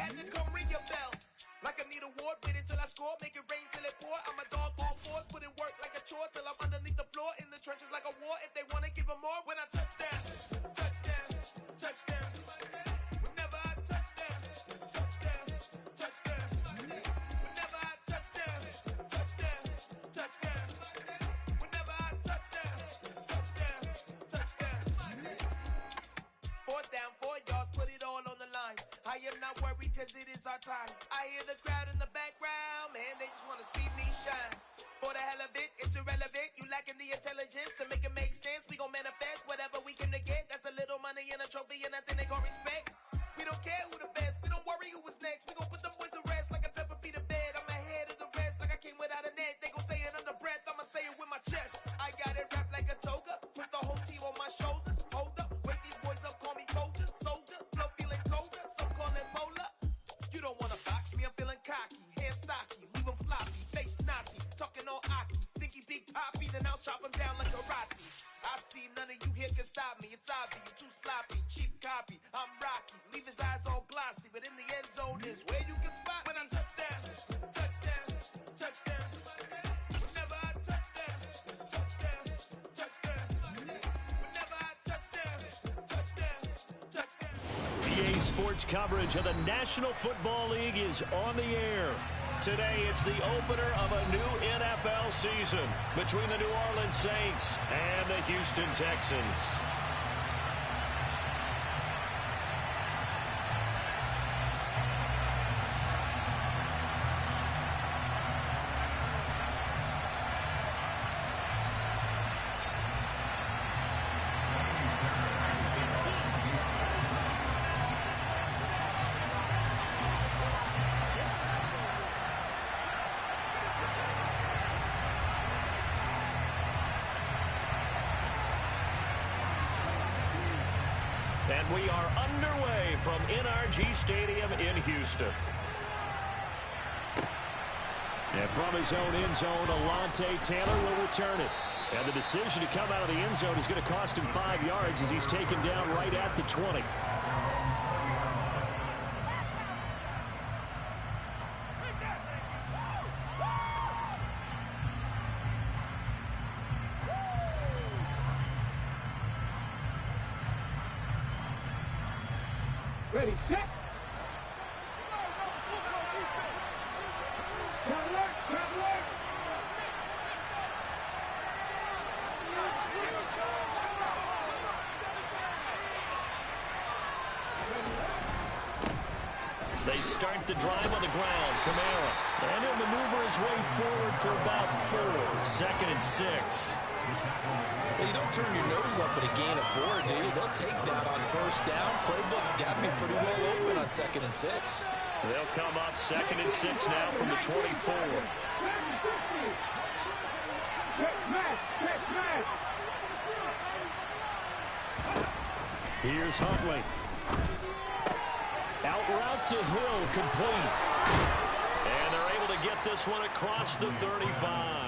had to come ring your bell. Like I need a ward, wait until I score, make it rain till it pour. I'm a dog on force, put in work like a chore till I'm underneath the floor, in the trenches like a war. If they wanna give them more, when I touch down, touchdown, touchdown. Whenever I touch down, touchdown, touchdown. Whenever I touch down, touchdown, touchdown. Whenever I touch down, touchdown, touchdown. 4th down, 4 yards, put it all on the line. I am not worried cause it is our time. I hear the crowd in the background, man, they just wanna see me shine. For the hell of it, it's irrelevant. You lacking the intelligence to make it make sense. We gon' manifest whatever we came to get. That's a little money and a trophy and nothing they gon' respect. We don't care who the best, we don't worry who was next. We gon' put them boys to rest like a 10 feet of bed. I'm ahead of the rest like I came without a net. They gon' say it under breath, I'ma say it with my chest. I got it wrapped like a toga, put the whole team on my shoulders. Hold up, wake these boys up, call me soldier, soldier. Flow feeling colder, some call it polar. You don't wanna box me, I'm feeling cocky. Hair stocky, leave him floppy, face Nazi. Talking all Aki, think he big poppy, then I'll chop him down like karate. I see none of you here can stop me. It's obvious, you too sloppy, cheap copy. I'm Rocky, leave his eyes all glossy, but in the end zone is where you can spot when I touch down, touchdown, touchdown. Whenever I touch down, touchdown, touchdown. Whenever I touch down, touchdown, touchdown. EA Sports coverage of the National Football League is on the air. Today, it's the opener of a new NFL season between the New Orleans Saints and the Houston Texans. And we are underway from NRG Stadium in Houston. And from his own end zone, Alontae Taylor will return it. And the decision to come out of the end zone is going to cost him 5 yards as he's taken down right at the 20. Ready, set. They start the drive on the ground. Kamara. And he'll maneuver his way forward for about 4. 2nd and 6. Well, you don't turn your nose up at a gain of 4, do you? They'll take that on 1st down. Playbook's got to be pretty well open on 2nd and 6. They'll come up 2nd and 6 now from the 24. Here's Huntley. Out route to Hill, complete. And they're able to get this one across the 35.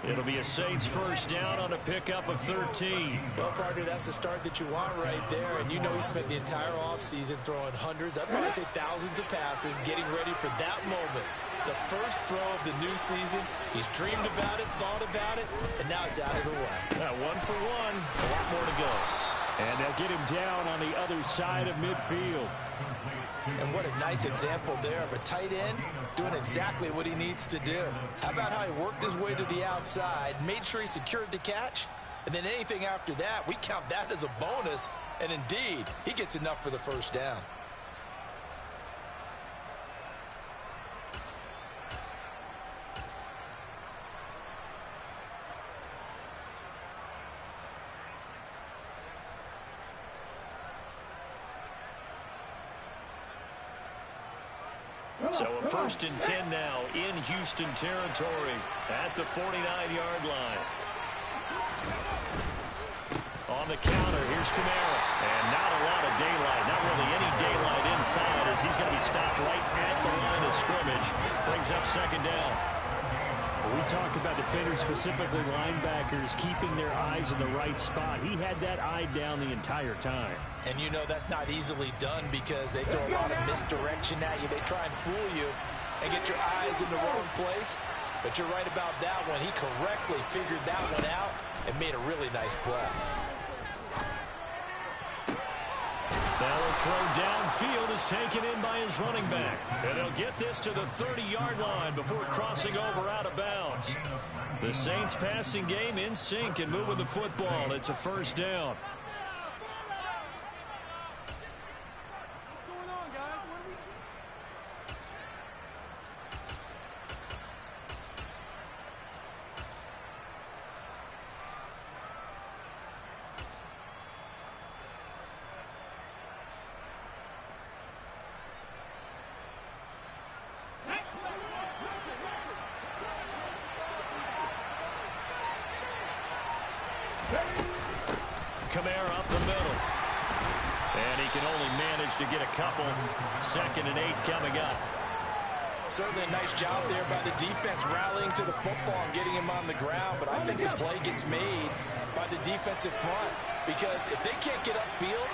It'll be a Saints 1st down on a pickup of 13. Well, partner, that's the start that you want right there. And you know he spent the entire offseason throwing hundreds, I'd probably say thousands of passes, getting ready for that moment. The first throw of the new season. He's dreamed about it, thought about it, and now it's out of the way. 1 for 1, a lot more to go. And they'll get him down on the other side of midfield. And what a nice example there of a tight end doing exactly what he needs to do. How about how he worked his way to the outside, made sure he secured the catch, and then anything after that, we count that as a bonus. And indeed, he gets enough for the 1st down. So a 1st and 10 now in Houston territory at the 49-yard line. On the counter, here's Kamara. And not a lot of daylight, not really any daylight inside as he's going to be stopped right at the line of scrimmage. Brings up 2nd down. When we talk about defenders, specifically linebackers, keeping their eyes in the right spot, he had that eye down the entire time. And you know that's not easily done because they throw a lot of misdirection at you. They try and fool you and get your eyes in the wrong place. But you're right about that one. He correctly figured that one out and made a really nice play. That'll throw downfield is taken in by his running back. And he'll get this to the 30-yard line before crossing over out of bounds. The Saints passing game in sync and moving the football. It's a first down. Kamara up the middle. And he can only manage to get a couple. 2nd and 8 coming up. Certainly a nice job there by the defense rallying to the football and getting him on the ground. But I think the play gets made by the defensive front. Because if they can't get upfield,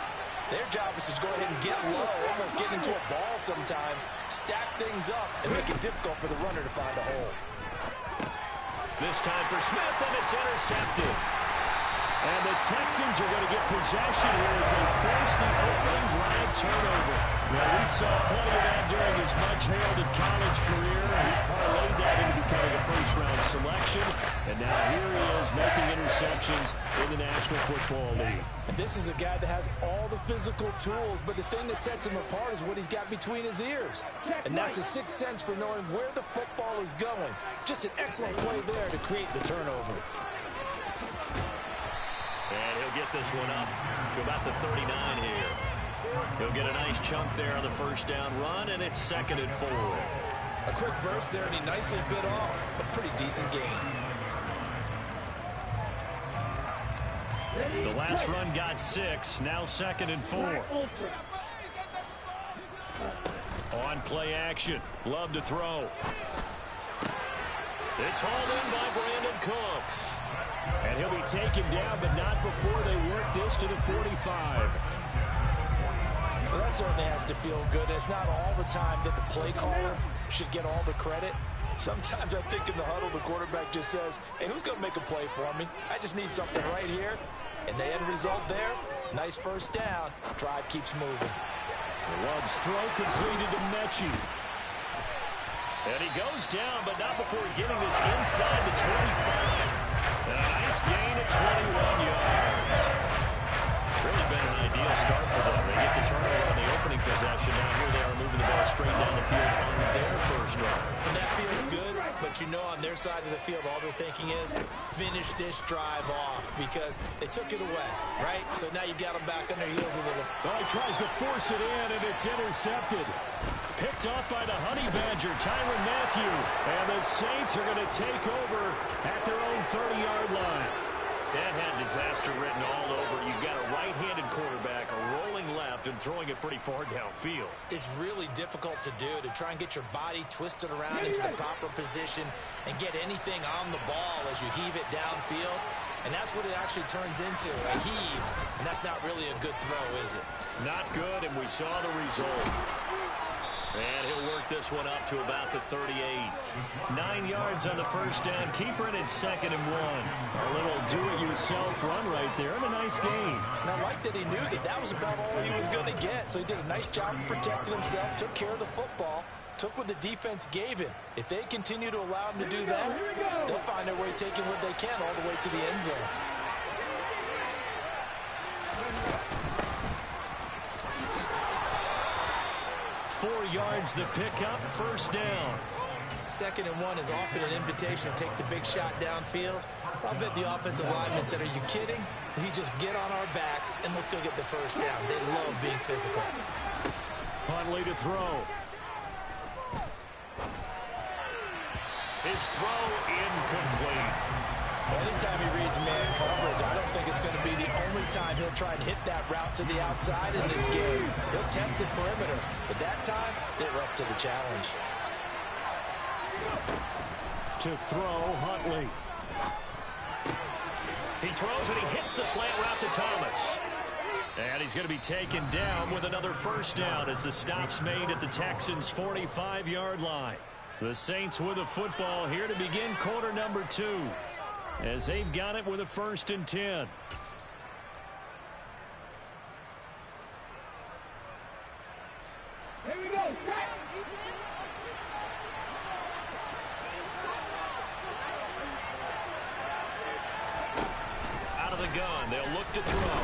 their job is to go ahead and get low, almost get into a ball sometimes, stack things up, and make it difficult for the runner to find a hole. This time for Smith, and it's intercepted. And the Texans are going to get possession here as they force the opening drive turnover. Now, we saw plenty of that during his much-heralded college career. He parlayed that into becoming a first-round selection. And now here he is making interceptions in the National Football League. And this is a guy that has all the physical tools, but the thing that sets him apart is what he's got between his ears. And that's the sixth sense for knowing where the football is going. Just an excellent play there to create the turnover. And he'll get this one up to about the 39 here. He'll get a nice chunk there on the first down run, and it's 2nd and 4. A quick burst there, and he nicely bit off a pretty decent gain. The last run got 6, now 2nd and 4. On play action, Love to throw. It's hauled in by Brandon Cooks. And he'll be taken down, but not before they work this to the 45. Well, that certainly has to feel good. It's not all the time that the play caller should get all the credit. Sometimes I think in the huddle, the quarterback just says, hey, who's going to make a play for me? I just need something right here. And the end result there, nice first down. Drive keeps moving. Love's throw completed to Mechie. And he goes down, but not before getting this inside the 25. A nice gain at 21 yards. Really been an ideal start for them. They get the turnover on the opening possession. Now here they are moving the ball straight down the field on their first drive. And that feels good, but you know on their side of the field, all they're thinking is finish this drive off because they took it away, right? So now you got them back on their heels a little. Oh, he tries to force it in, and it's intercepted. Picked off by the Honey Badger, Tyrann Mathieu. And the Saints are going to take over at their own 30-yard line. That had disaster written all over. You've got a right-handed quarterback, a rolling left, and throwing it pretty far downfield. It's really difficult to do, to try and get your body twisted around into the proper position and get anything on the ball as you heave it downfield. And that's what it actually turns into, a heave. And that's not really a good throw, is it? Not good, and we saw the result. And he'll work this one up to about the 38. 9 yards on the first down. Keeper, and it's 2nd and 1. A little do-it-yourself run right there, and a nice gain. And I like that he knew that that was about all he was going to get. So he did a nice job of protecting himself, took care of the football, took what the defense gave him. If they continue to allow him to do that, they'll find their way taking what they can all the way to the end zone. Yards the pickup, first down. 2nd and 1 is often an invitation to take the big shot downfield. I'll bet the offensive lineman said, are you kidding? We just get on our backs and we'll still get the first down. They love being physical. Huntley to throw. His throw incomplete. Anytime he reads man coverage, I don't think it's going to be the only time he'll try and hit that route to the outside in this game. He'll test the perimeter, but that time, they were up to the challenge. 2 to throw, Huntley. He throws and he hits the slant route to Thomas. And he's going to be taken down with another first down as the stop's made at the Texans' 45-yard line. The Saints with the football here to begin quarter number 2 as they've got it with a 1st and 10. Here we go. Out of the gun, they'll look to throw.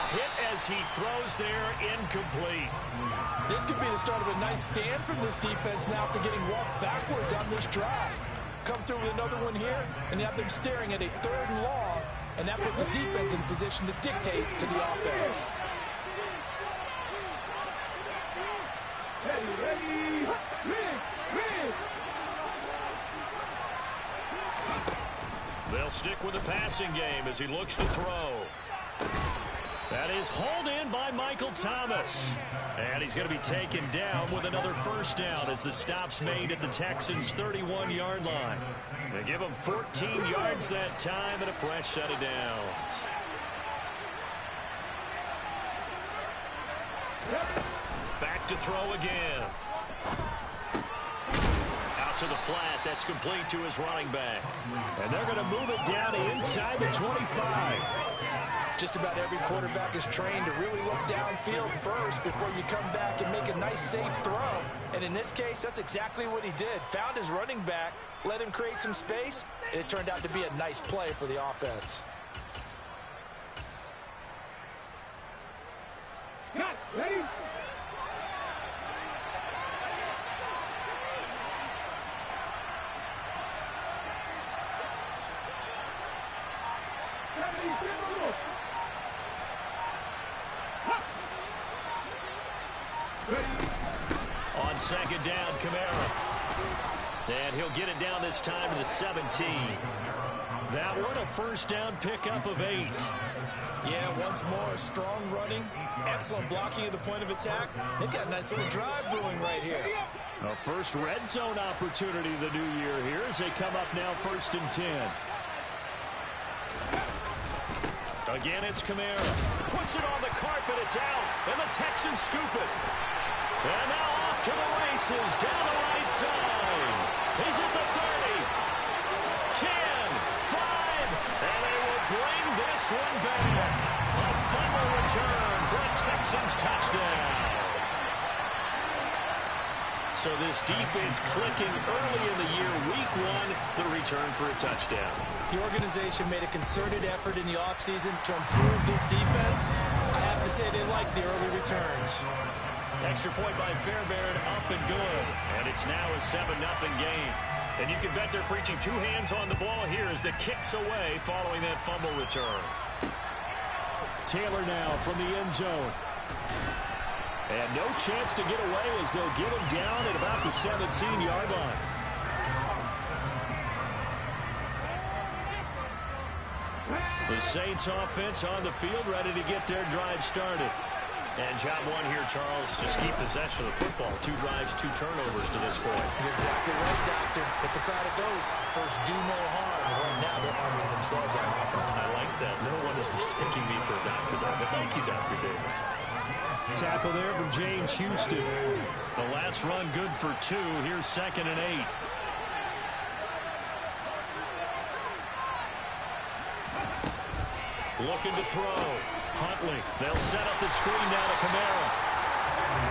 Hit as he throws there, incomplete. This could be the start of a nice stand from this defense now for getting walked backwards on this drive. Come through with another one here, and you have them staring at a 3rd and long, and that puts the defense in position to dictate to the offense. They'll stick with the passing game as he looks to throw. That is hauled in by Michael Thomas. And he's going to be taken down with another first down as the stop's made at the Texans' 31-yard line. They give him 14 yards that time and a fresh set of downs. Back to throw again. Out to the flat. That's complete to his running back. And they're going to move it down inside the 25. Just about every quarterback is trained to really look downfield first before you come back and make a nice, safe throw. And in this case, that's exactly what he did. Found his running back, let him create some space, and it turned out to be a nice play for the offense. Got ready. On 2nd down, Kamara. And he'll get it down this time to the 17. That one a first down pickup of 8. Yeah, once more, strong running, excellent blocking at the point of attack. They've got a nice little drive brewing right here. A first red zone opportunity the new year here as they come up now 1st and 10. Again, it's Kamara. Puts it on the carpet. It's out. And the Texans scoop it. And now off to the races down the right side. He's at the 30. 10, 5. And they will bring this one back. A fumble return for a Texans touchdown. So this defense clicking early in the year, week 1, the return for a touchdown. The organization made a concerted effort in the offseason to improve this defense. I have to say they like the early returns. Extra point by Fairbairn, up and good. And it's now a 7-0 game. And you can bet they're preaching 2 hands on the ball here as the kick's away following that fumble return. Taylor now from the end zone. And no chance to get away as they'll get him down at about the 17-yard line. The Saints offense on the field ready to get their drive started. And job 1 here, Charles, just keep possession of the football. 2 drives, 2 turnovers to this point. You're exactly right, Doctor. Hippocratic oath. First, do no harm. Right now, they're harming themselves on offense. I like that. No one is mistaking me for a doctor there, but thank you, Dr. Davis. Tackle there from James Houston. The last run good for 2. Here's 2nd and 8. Looking to throw. Huntley. They'll set up the screen now to Kamara.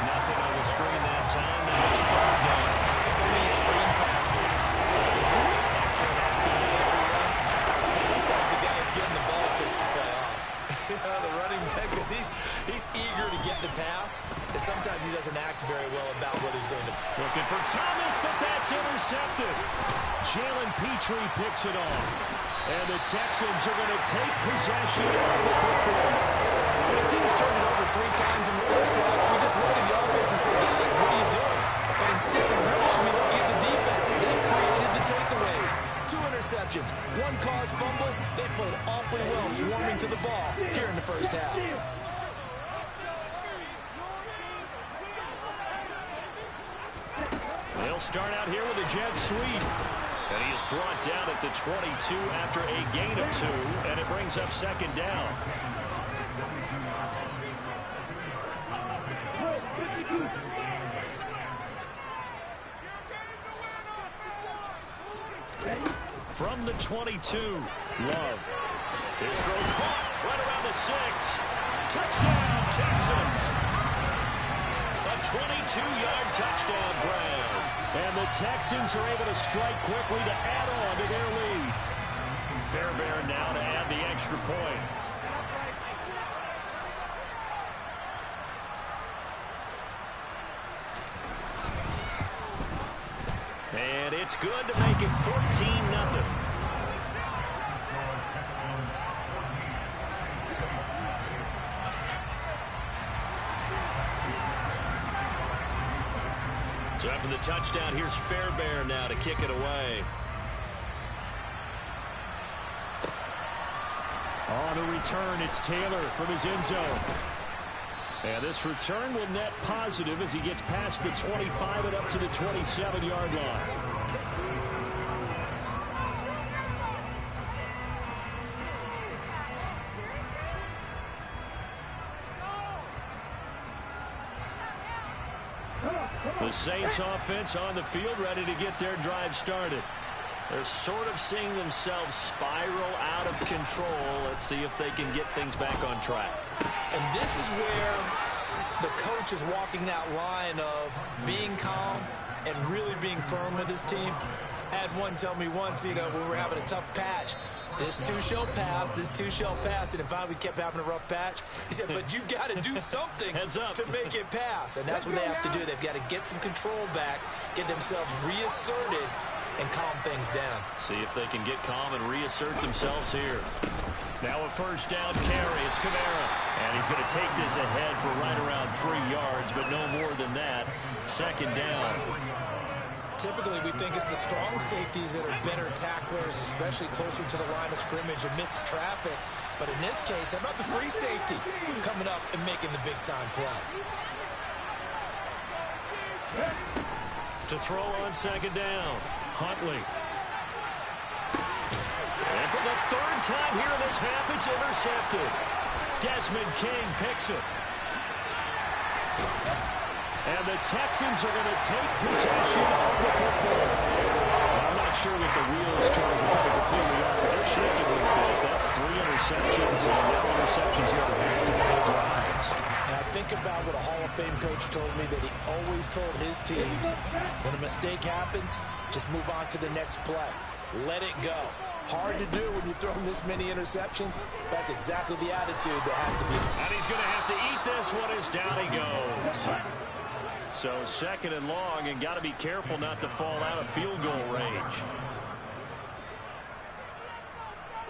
Nothing on the screen that time. Now it's 3rd down. So many screen passes. Excellent acting on every run. Sometimes the guy who's getting the ball takes the play off. The running back, because he's eager to get the pass, and sometimes he doesn't act very well about what he's going to. Looking for Thomas, but that's intercepted. Jalen Petrie picks it off. And the Texans are going to take possession of the football. When a team's turned it over 3 times in the first half, we just look at the offense and say, guys, what are you doing? But instead, we really should be looking at the defense. They've created the takeaways. 2 interceptions, 1 caused fumble. They played awfully well swarming to the ball here in the first half. They'll start out here with a jet sweep. And he is brought down at the 22 after a gain of 2, and it brings up second down. From the 22, Love. His throw caught right around the 6. Touchdown, Texans. A 22-yard touchdown grab. And the Texans are able to strike quickly to add on to their lead. Fairbairn now to add the extra point. And it's good to make it 14-0. So after the touchdown, here's Fairbairn now to kick it away. On the return, it's Taylor from his end zone. And this return will net positive as he gets past the 25 and up to the 27-yard line. The Saints offense on the field ready to get their drive started. They're sort of seeing themselves spiral out of control. Let's see if they can get things back on track. And this is where the coach is walking that line of being calm and really being firm with his team. I had one tell me once, when we were having a tough patch, this too shall pass, this too shall pass. And finally we kept having a rough patch. He said, but you got to do something to make it pass. And that's what they have to do. They've got to get some control back, get themselves reasserted, and calm things down. See if they can get calm and reassert themselves here. Now a first down carry. It's Kamara. And he's going to take this ahead for right around 3 yards, but no more than that. Second down. Typically, we think it's the strong safeties that are better tacklers, especially closer to the line of scrimmage amidst traffic. But in this case, how about the free safety coming up and making the big-time play? To throw on second down, Huntley. And for the third time here in this half, it's intercepted. Desmond King picks it. And the Texans are going to take possession of the football. I'm not sure that the wheels, Charles, are coming completely off, but they're shaking a little bit. That's 3 interceptions, and now interceptions here on back-to-back drives. Now think about what a Hall of Fame coach told me, that he always told his teams, when a mistake happens, just move on to the next play. Let it go. Hard to do when you throw this many interceptions. That's exactly the attitude that has to be. And he's going to have to eat this one as down he goes. So second and long, and got to be careful not to fall out of field goal range.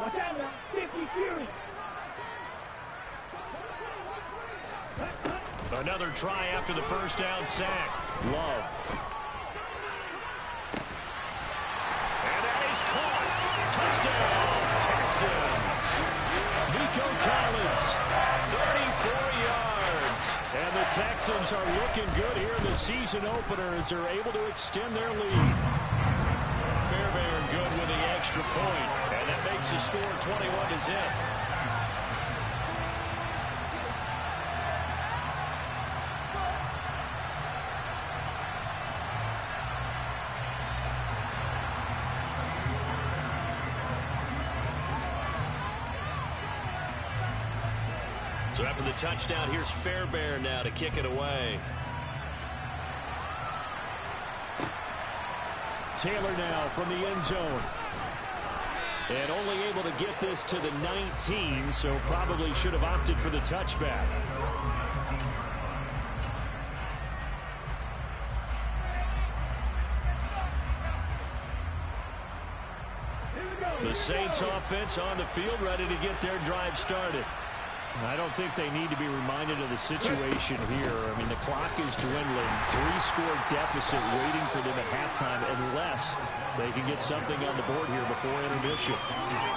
Watch out now. 50 Fury. Another try after the first down sack. Love. And that is caught. Touchdown, Texans. Nico Collins, 34 yards. And the Texans are looking good here in the season opener as they're able to extend their lead. Fairbairn good with the extra point, and that makes the score 21-0. So after the touchdown, here's Fairbairn now to kick it away. Taylor now from the end zone. And only able to get this to the 19, so probably should have opted for the touchback. The Saints offense on the field ready to get their drive started. I don't think they need to be reminded of the situation here. I mean, the clock is dwindling. 3-score deficit waiting for them at halftime unless they can get something on the board here before intermission.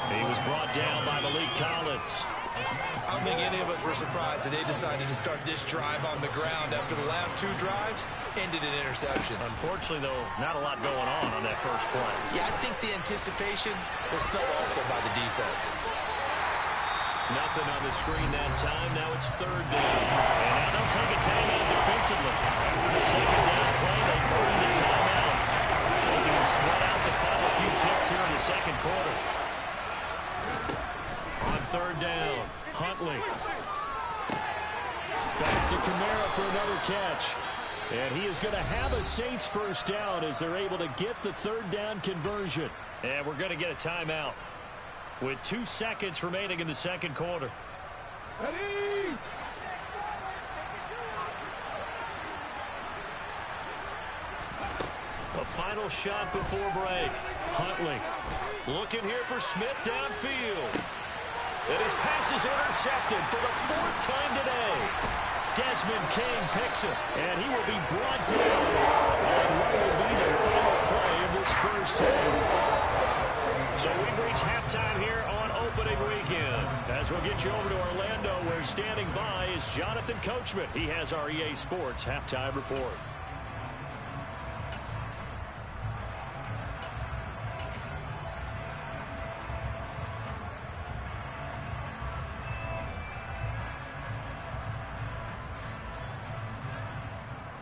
He was brought down by Malik Collins. I don't think any of us were surprised that they decided to start this drive on the ground after the last 2 drives ended in interceptions. Unfortunately, though, not a lot going on that first play. Yeah, I think the anticipation was felt also by the defense. Nothing on the screen that time. Now it's 3rd down. And now they'll take a timeout defensively. After the 2nd down play, they burn the timeout. They can sweat out the final few ticks here in the 2nd quarter. On 3rd down, Huntley. Back to Kamara for another catch. And he is going to have a Saints first down as they're able to get the 3rd down conversion. And we're going to get a timeout with 2 seconds remaining in the 2nd quarter. Ready? A final shot before break. Huntley looking here for Smith downfield. And his pass is intercepted for the 4th time today. Desmond King picks it, and he will be brought down on what will be the final play of this first half. So we've reached halftime here on opening weekend. As we'll get you over to Orlando, where standing by is Jonathan Coachman. He has our EA Sports halftime report.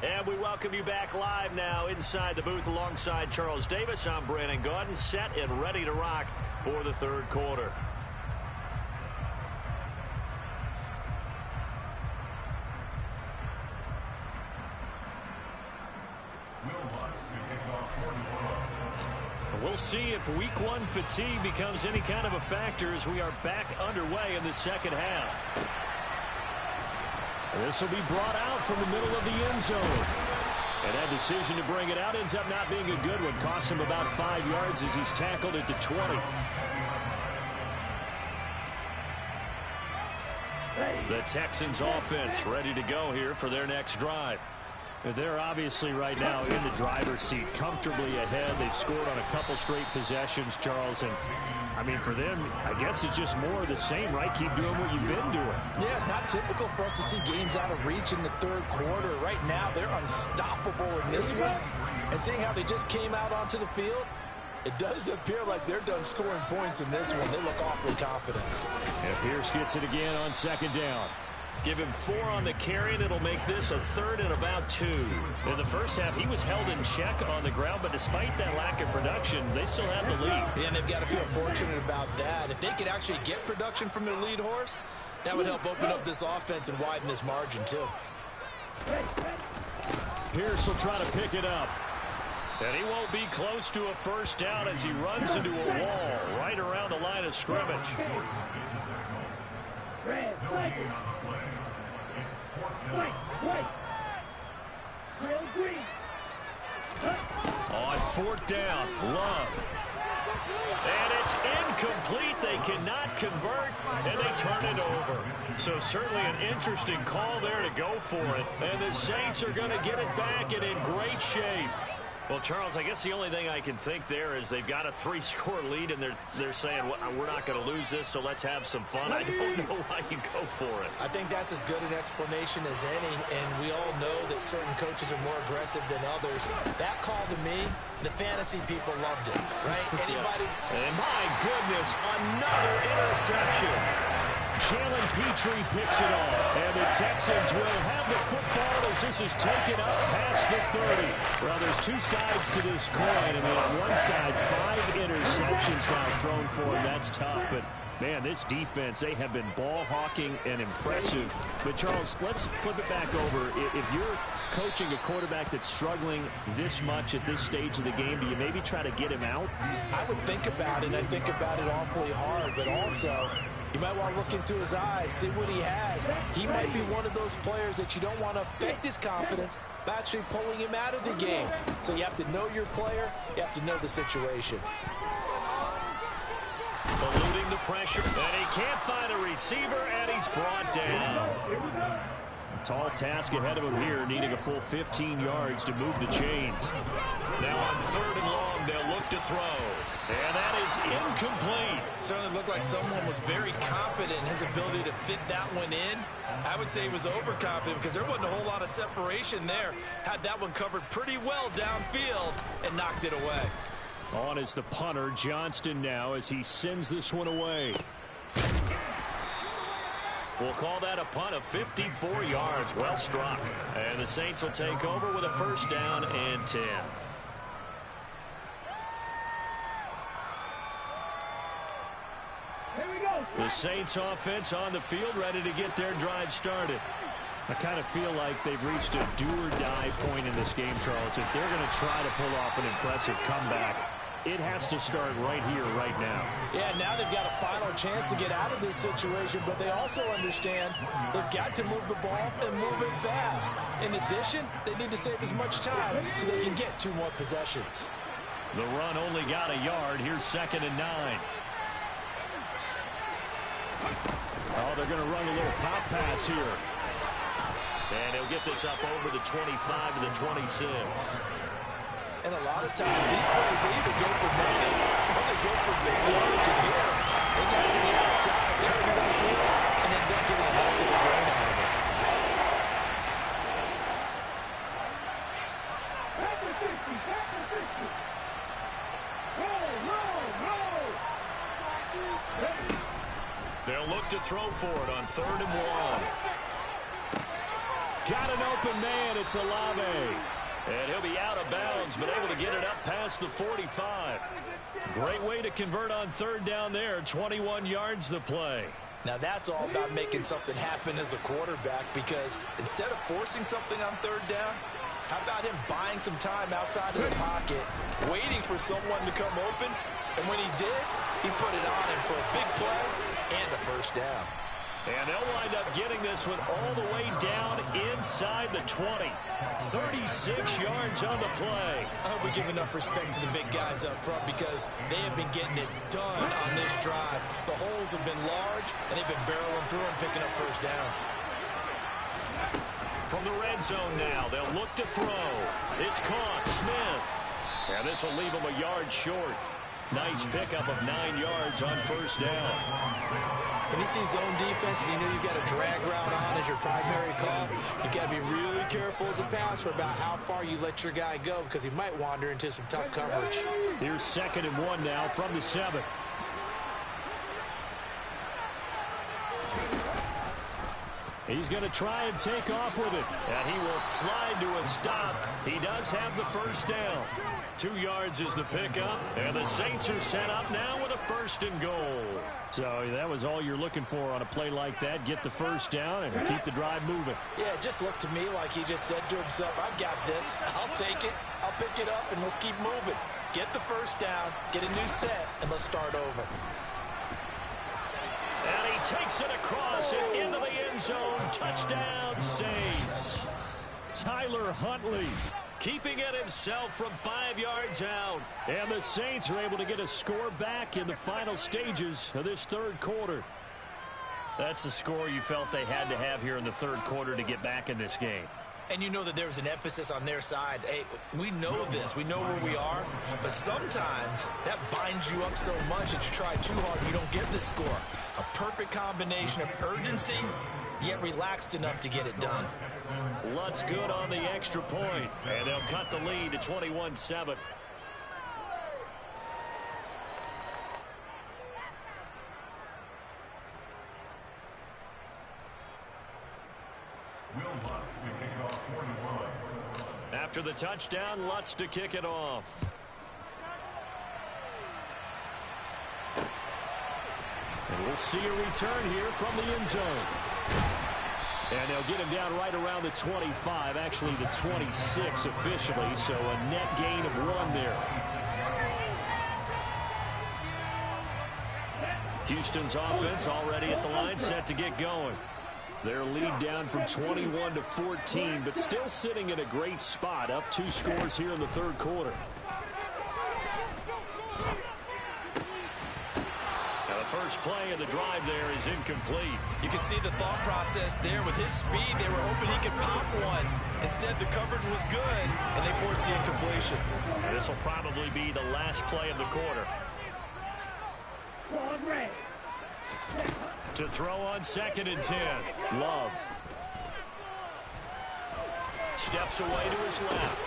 And we welcome you back live now inside the booth alongside Charles Davis. I'm Brandon Gaudin, set and ready to rock for the 3rd quarter. We'll see if week 1 fatigue becomes any kind of a factor as we are back underway in the 2nd half. This will be brought out from the middle of the end zone. And that decision to bring it out ends up not being a good one. Cost him about 5 yards as he's tackled at the 20. The Texans offense ready to go here for their next drive. They're obviously right now in the driver's seat, comfortably ahead. They've scored on a couple straight possessions, Charles. And, I mean, for them, I guess it's just more of the same, right? Keep doing what you've been doing. Yeah, it's not typical for us to see games out of reach in the 3rd quarter. Right now, they're unstoppable in this one. And seeing how they just came out onto the field, it does appear like they're done scoring points in this one. They look awfully confident. And Pierce gets it again on 2nd down. Give him 4 on the carry, and it'll make this a 3rd and about 2. In the first half, he was held in check on the ground, but despite that lack of production, they still have the lead. Yeah, and they've got to feel fortunate about that. If they could actually get production from their lead horse, that would help open up this offense and widen this margin, too. Pierce will try to pick it up. And he won't be close to a first down as he runs into a wall right around the line of scrimmage. On 4th down, Love. And it's incomplete. They cannot convert, and they turn it over. So certainly an interesting call there to go for it. And the Saints are going to get it back and in great shape. Well, Charles, I guess the only thing I can think there is they've got a 3-score lead, and they're saying, well, we're not going to lose this, so let's have some fun. I don't know why you go for it. I think that's as good an explanation as any, and we all know that certain coaches are more aggressive than others. That call to me, the fantasy people loved it, right? Anybody's... And my goodness, another interception. Jalen Petrie picks it off, and the Texans will have the football as this is taken up past the 30. Well, there's 2 sides to this coin. I mean, on one side, 5 interceptions now thrown for him. That's tough, but man, this defense, they have been ball hawking and impressive. But Charles, let's flip it back over. If you're coaching a quarterback that's struggling this much at this stage of the game, do you maybe try to get him out? I would think about it. I think about it awfully hard, but also you might want to look into his eyes, see what he has. He might be one of those players that you don't want to affect his confidence by actually pulling him out of the game. So you have to know your player. You have to know the situation. Eluding the pressure, and he can't find a receiver, and he's brought down. Tall task ahead of him here, needing a full 15 yards to move the chains. Now on 3rd and long, they'll look to throw. And that is incomplete. Certainly looked like someone was very confident in his ability to fit that one in. I would say he was overconfident because there wasn't a whole lot of separation there. Had that one covered pretty well downfield and knocked it away. On is the punter, Johnston, now as he sends this one away. We'll call that a punt of 54 yards. Well struck. And the Saints will take over with a 1st down and 10. The Saints offense on the field, ready to get their drive started. I kind of feel like they've reached a do-or-die point in this game, Charles. If they're going to try to pull off an impressive comeback, it has to start right here, right now. Yeah, now they've got a final chance to get out of this situation, but they also understand they've got to move the ball and move it fast. In addition, they need to save as much time so they can get 2 more possessions. The run only got a yard. Here's 2nd and 9. Oh, they're going to run a little pop pass here. And he'll get this up over the 25 to the 26. And a lot of times these plays, they either go for nothing or they go for big yardage. And here, they got to the outside, turned it up here, and ended up getting a nice little gain out of it. They'll look to throw for it on 3rd and 1. Got an open man. It's Olave. And he'll be out of bounds, but able to get it up past the 45. Great way to convert on 3rd down there. 21 yards the play. Now that's all about making something happen as a quarterback, because instead of forcing something on 3rd down, how about him buying some time outside of the pocket, waiting for someone to come open, and when he did, he put it on him for a big play and a 1st down. And they'll wind up getting this one all the way down inside the 20. 36 yards on the play. I hope we give enough respect to the big guys up front, because they have been getting it done on this drive. The holes have been large, and they've been barreling through and picking up 1st downs. From the red zone now, they'll look to throw. It's caught. Smith. And this will leave him a yard short. Nice pickup of 9 yards on 1st down. When you see zone defense and you know you've got a drag route on as your primary call, you've got to be really careful as a passer about how far you let your guy go, because he might wander into some tough coverage. Here's 2nd and 1 now from the 7. He's going to try and take off with it. And he will slide to a stop. He does have the 1st down. 2 yards is the pickup. And the Saints are set up now with a 1st and goal. So that was all you're looking for on a play like that. Get the 1st down and keep the drive moving. Yeah, it just looked to me like he just said to himself, I've got this. I'll take it. I'll pick it up, and let's keep moving. Get the 1st down, get a new set, and let's start over. And he takes it across and into the end zone. Touchdown, Saints. Tyler Huntley keeping it himself from 5 yards out. And the Saints are able to get a score back in the final stages of this 3rd quarter. That's a score you felt they had to have here in the 3rd quarter to get back in this game. And you know that there's an emphasis on their side. Hey, we know this. We know where we are. But sometimes that binds you up so much that you try too hard and you don't get the score. A perfect combination of urgency, yet relaxed enough to get it done. Lutz good on the extra point. And they'll cut the lead to 21-7. After the touchdown, Lutz to kick it off. And we'll see a return here from the end zone. And they'll get him down right around the 25, actually the 26 officially, so a net gain of 1 there. Houston's offense already at the line, set to get going. Their lead down from 21 to 14, but still sitting in a great spot, up 2 scores here in the 3rd quarter. Now the first play of the drive there is incomplete. You can see the thought process there. With his speed, they were hoping he could pop one. Instead, the coverage was good, and they forced the incompletion. And this will probably be the last play of the quarter. To throw on 2nd and 10. Love. Steps away to his left.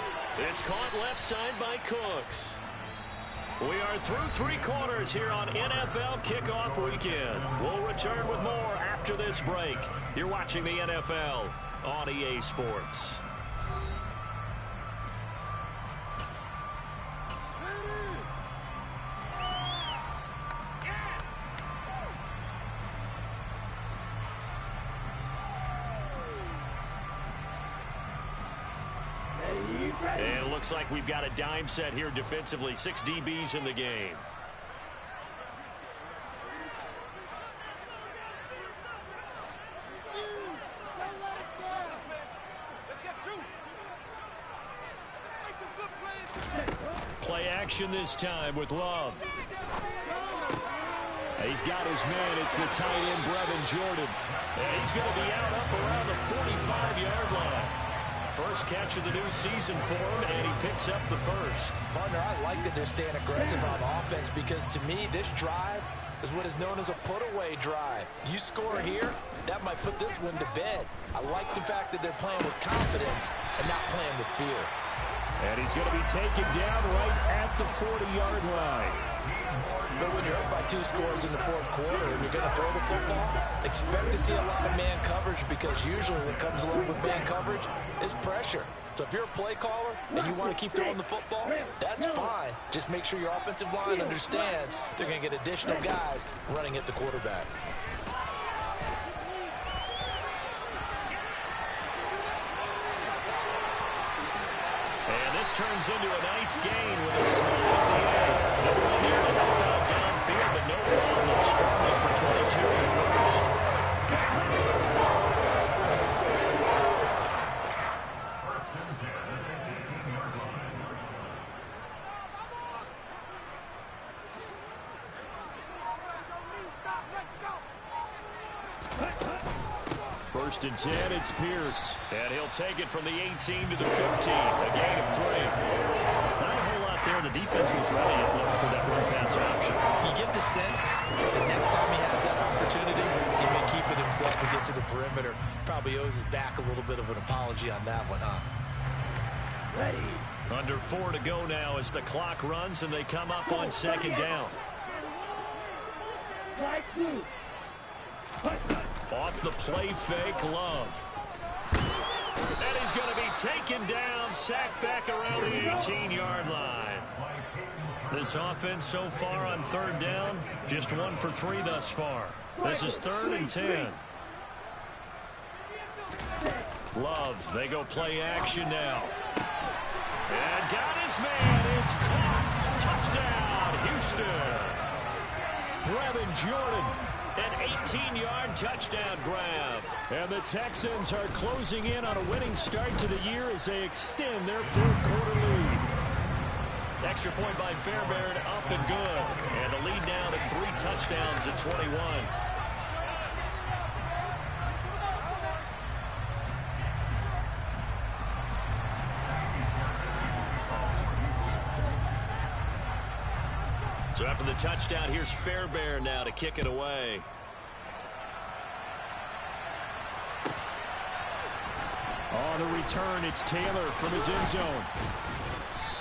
It's caught left side by Cooks. We are through 3 quarters here on NFL Kickoff Weekend. We'll return with more after this break. You're watching the NFL on EA Sports. And it looks like we've got a dime set here defensively. 6 DBs in the game. Play action this time with Love. He's got his man. It's the tight end, Brevin Jordan. And he's going to be out up around the 45-yard line. First catch of the new season for him, and he picks up the first. Partner, I like that they're staying aggressive on offense because, to me, this drive is what is known as a put-away drive. You score here, that might put this one to bed. I like the fact that they're playing with confidence and not playing with fear. And he's going to be taken down right at the 40-yard line. But when you're up by 2 scores in the 4th quarter and you're going to throw the football, expect to see a lot of man coverage because usually what comes along with man coverage is pressure. So if you're a play caller and you want to keep throwing the football, that's fine. Just make sure your offensive line understands they're going to get additional guys running at the quarterback. And this turns into a nice gain with a slide at the end. No one here to help out downfield, but no problem scrambling for 22 in the first. First and 10, it's Pierce. And he'll take it from the 18 to the 15. A gain of 3. Not a whole lot there. The defense was ready to look for that run-pass option. You get the sense that next time he has that opportunity, he may keep it himself and get to the perimeter. Probably owes his back a little bit of an apology on that one, huh? Ready. Under 4 to go now as the clock runs and they come up on 2nd down. Off the play fake, Love. And he's going to be taken down, sacked back around the 18-yard line. This offense so far on 3rd down, just 1 for 3 thus far. This is 3rd and 10. Love, they go play action now. And got his man, it's caught. Touchdown, Houston. Brevin Jordan. An 18-yard touchdown grab. And the Texans are closing in on a winning start to the year as they extend their 4th quarter lead. Extra point by Fairbairn, up and good. And the lead now to 3 touchdowns at 21. So after the touchdown, here's Fairbairn now to kick it away. On the return, it's Taylor from his end zone.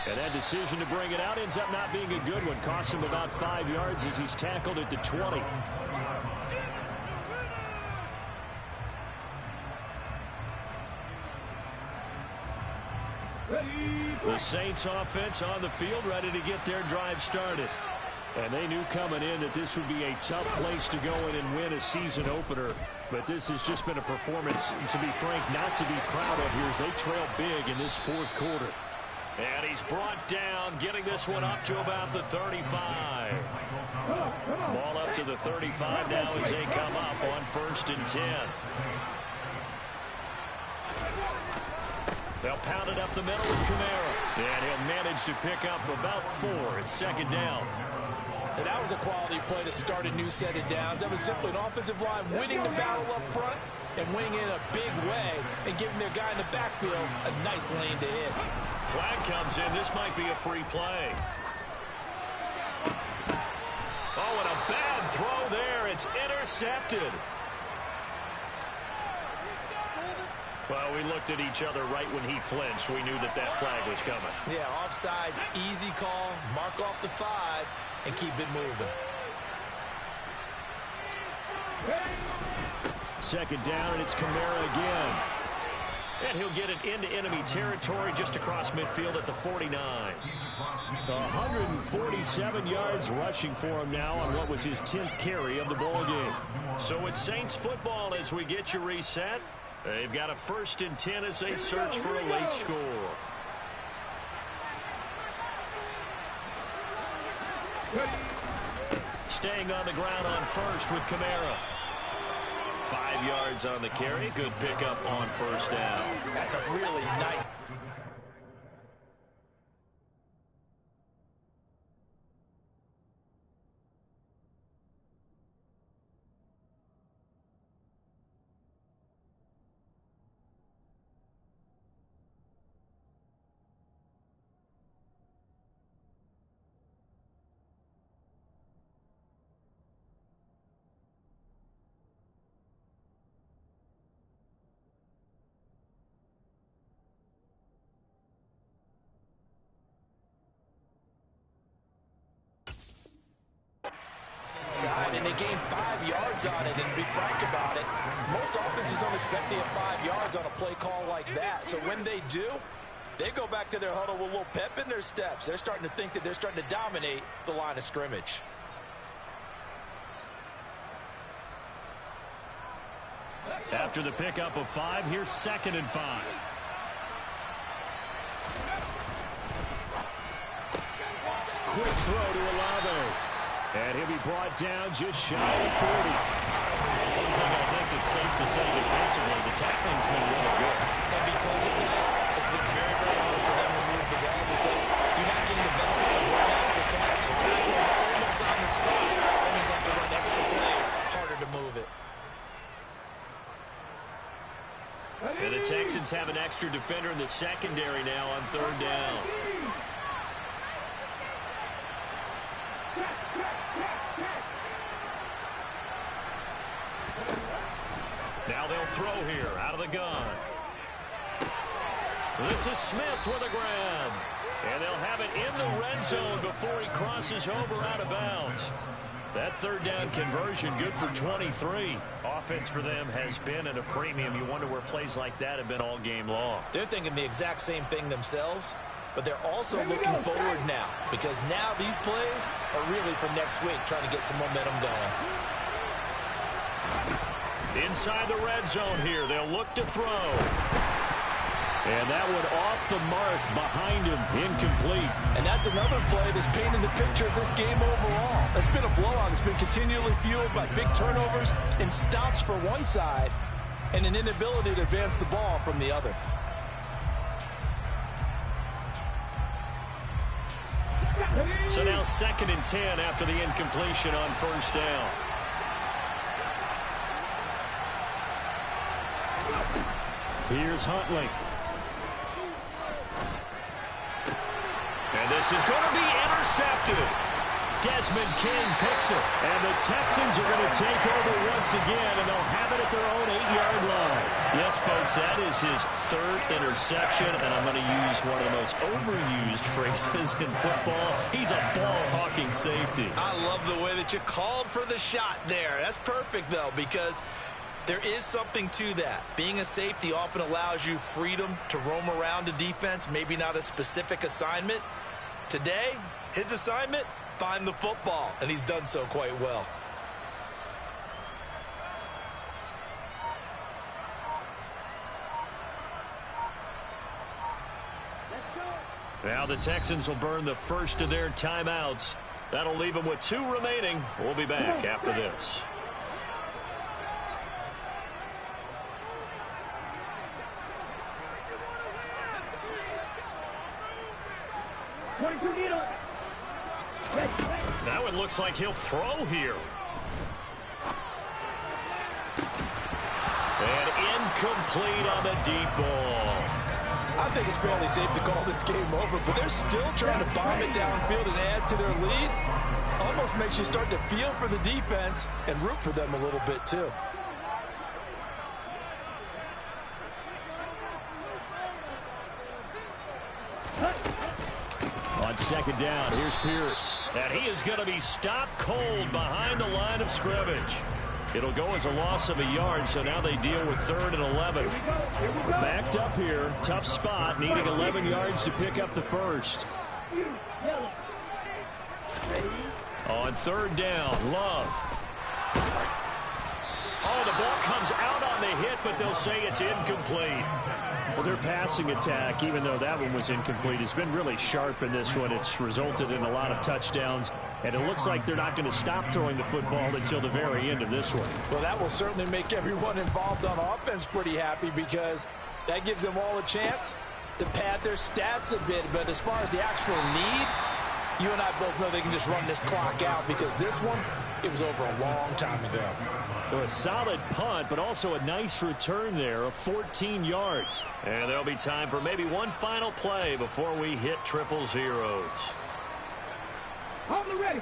And that decision to bring it out ends up not being a good one. Cost him about 5 yards as he's tackled at the 20. The Saints offense on the field, ready to get their drive started. And they knew coming in that this would be a tough place to go in and win a season opener. But this has just been a performance, to be frank, not to be proud of here as they trail big in this 4th quarter. And he's brought down, getting this one up to about the 35. Ball up to the 35 now as they come up on 1st and 10. They'll pound it up the middle with Kamara. And he'll manage to pick up about 4 at 2nd down. And that was a quality play to start a new set of downs. That was simply an offensive line winning the battle up front and winning in a big way and giving their guy in the backfield a nice lane to hit. Flag comes in. This might be a free play. Oh, and a bad throw there. It's intercepted. Well, we looked at each other right when he flinched. We knew that that flag was coming. Yeah, offsides, easy call. Mark off the 5 and keep it moving. Second down, and it's Kamara again. And he'll get it into enemy territory just across midfield at the 49. 147 yards rushing for him now on what was his 10th carry of the ball game. So it's Saints football as we get you reset. They've got a 1st and 10 as they search for a late score. Staying on the ground on first with Kamara. 5 yards on the carry. Good pickup on first down. That's a really nice... And they gained 5 yards on it, and to be frank about it, most offenses don't expect to get 5 yards on a play call like that. So when they do, they go back to their huddle with a little pep in their steps. They're starting to think that they're starting to dominate the line of scrimmage. After the pickup of 5, here's 2nd and 5. Quick throw to Olave. And he'll be brought down just shy of 40. One thing I think that's safe to say defensively, the tackling's been really good. And because of that, it's been very, very hard for them to move the ball because you're not getting the benefits of run after catch. The tackle almost on the spot. That means you have to run extra plays, harder to move it. And the Texans have an extra defender in the secondary now on 3rd down. Now they'll throw here out of the gun. This is Smith with a grab. And they'll have it in the red zone before he crosses over out of bounds. That 3rd down conversion good for 23. Offense for them has been at a premium. You wonder where plays like that have been all game long. They're thinking the exact same thing themselves, but they're also looking forward now because now these plays are really for next week, trying to get some momentum going. Inside the red zone here, they'll look to throw. And that one off the mark behind him, incomplete. And that's another play that's painted the picture of this game overall. It's been a blowout. It's been continually fueled by big turnovers and stops for one side and an inability to advance the ball from the other. So now 2nd and 10 after the incompletion on 1st down. Here's Huntley. And this is going to be intercepted. Desmond King picks it. And the Texans are going to take over once again, and they'll have it at their own 8-yard line. Yes, folks, that is his 3rd interception, and I'm going to use one of the most overused phrases in football. He's a ball-hawking safety. I love the way that you called for the shot there. That's perfect, though, because there is something to that. Being a safety often allows you freedom to roam around a defense, maybe not a specific assignment. Today, his assignment, find the football, and he's done so quite well. Now the Texans will burn the first of their timeouts. That'll leave them with 2 remaining. We'll be back after this. Now it looks like he'll throw here. And incomplete on the deep ball. I think it's fairly safe to call this game over, but they're still trying to bomb it downfield and add to their lead. Almost makes you start to feel for the defense and root for them a little bit too. On second down, here's Pierce. And he is going to be stopped cold behind the line of scrimmage. It'll go as a loss of a yard, so now they deal with 3rd and 11. Backed up here, tough spot, needing 11 yards to pick up the first. On 3rd down, Love. Oh, the ball comes out on the hit, but they'll say it's incomplete. Well, their passing attack, even though that one was incomplete, has been really sharp in this one. It's resulted in a lot of touchdowns, and it looks like they're not going to stop throwing the football until the very end of this one. Well, that will certainly make everyone involved on offense pretty happy because that gives them all a chance to pad their stats a bit. But as far as the actual need, you and I both know they can just run this clock out because this one, it was over a long time ago. Well, a solid punt, but also a nice return there of 14 yards. And there'll be time for maybe one final play before we hit triple zeros. Hold ready.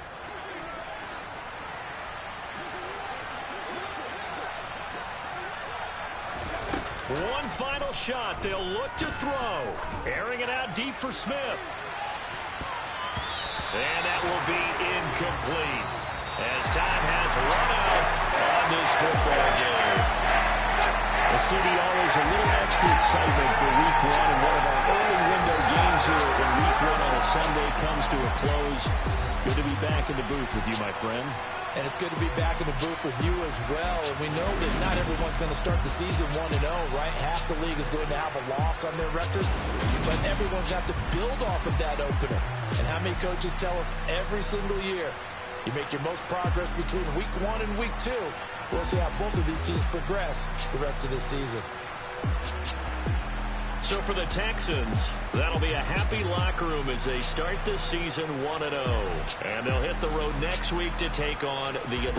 One final shot. They'll look to throw. Airing it out deep for Smith. And that will be incomplete as time has run out on this football game. The city always a little extra excitement for week 1, and one of our early window games here in week 1 on a Sunday comes to a close. Good to be back in the booth with you, my friend. And it's good to be back in the booth with you as well. And we know that not everyone's going to start the season 1-0, right? Half the league is going to have a loss on their record. But everyone's going to have to build off of that opener. And how many coaches tell us every single year, you make your most progress between week 1 and week 2. We'll see how both of these teams progress the rest of this season. So for the Texans, that'll be a happy locker room as they start this season 1-0. And they'll hit the road next week to take on the Atlanta.